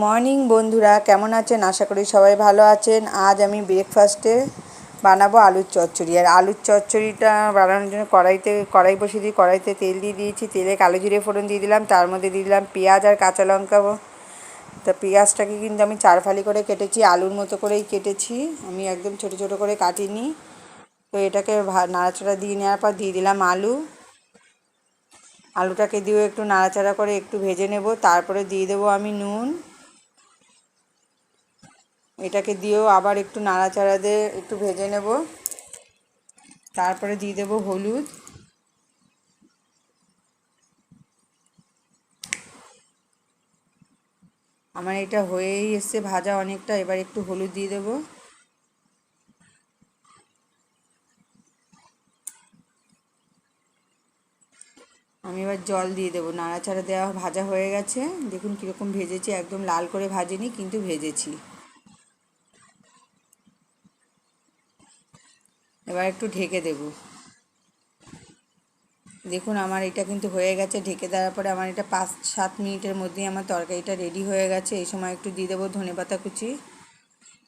Morning বন্ধুরা, কেমন আছেন? আশা করি সবাই ভালো আছেন। আজ আমি ব্রেকফাস্টে বানাবো আলুর চচ্চড়ি। আর আলুর চচ্চড়িটা বানানোর জন্য কড়াই বসিয়ে দিয়ে কড়াইতে তেল দিয়ে দিয়েছি। তেলে কালো জিরে ফোড়ন দিয়ে দিলাম, তার মধ্যে দিয়ে দিলাম পেঁয়াজ আর কাঁচা লঙ্কা। তা পেঁয়াজটাকে কিন্তু আমি 4 ফালি করে কেটেছি, আলুর মতো করেই কেটেছি, আমি একদম ছোট ছোট করে কাটিনি। তো এটাকে নাড়াচাড়া দিয়ে নেওয়ার পর দিয়ে দিলাম আলুটাকে দিয়েও একটু নাড়াচাড়া করে একটু ভেজে নেব। তারপরে দিয়ে দেবো আমি নুন। এটাকে দিয়েও আবার একটু নাড়াচাড়া দিয়ে একটু ভেজে নেব। তারপরে দিয়ে দেবো হলুদ। আমার এটা হয়েই এসছে ভাজা অনেকটা, এবার একটু হলুদ দিয়ে দেবো। আমি এবার জল দিয়ে দেবো। নাড়াচাড়া দেওয়া ভাজা হয়ে গেছে, দেখুন কীরকম ভেজেছি, একদম লাল করে ভাজিনি কিন্তু ভেজেছি। এবার একটু ঢেকে দেব। দেখুন আমার এটা কিন্তু হয়ে গেছে। ঢেকে দেওয়ার পরে আমার এটা 5-7 মিনিটের মধ্যেই আমার তরকারিটা রেডি হয়ে গেছে। এই সময় একটু দিয়ে দেবো ধনেপাতা কুচি।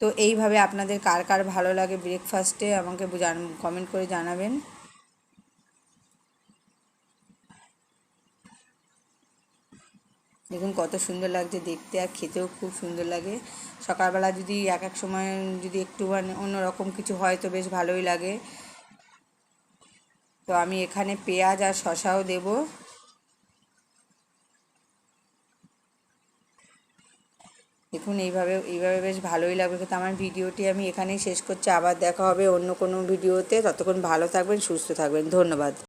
তো এইভাবে আপনাদের কার কার ভালো লাগে ব্রেকফাস্টে আমাকে কমেন্ট করে জানাবেন। দেখুন কত সুন্দর লাগছে দেখতে, আর খেতেও খুব সুন্দর লাগে। সকালবেলা যদি এক এক সময় যদি একটু মানে অন্যরকম কিছু হয় তো বেশ ভালোই লাগে। তো আমি এখানে পেঁয়াজ আর শসাও দেব। দেখুন এইভাবে বেশ ভালোই লাগবে কিন্তু আমার ভিডিওটি আমি এখানেই শেষ করছি। আবার দেখা হবে অন্য কোনো ভিডিওতে। ততক্ষণ ভালো থাকবেন, সুস্থ থাকবেন। ধন্যবাদ।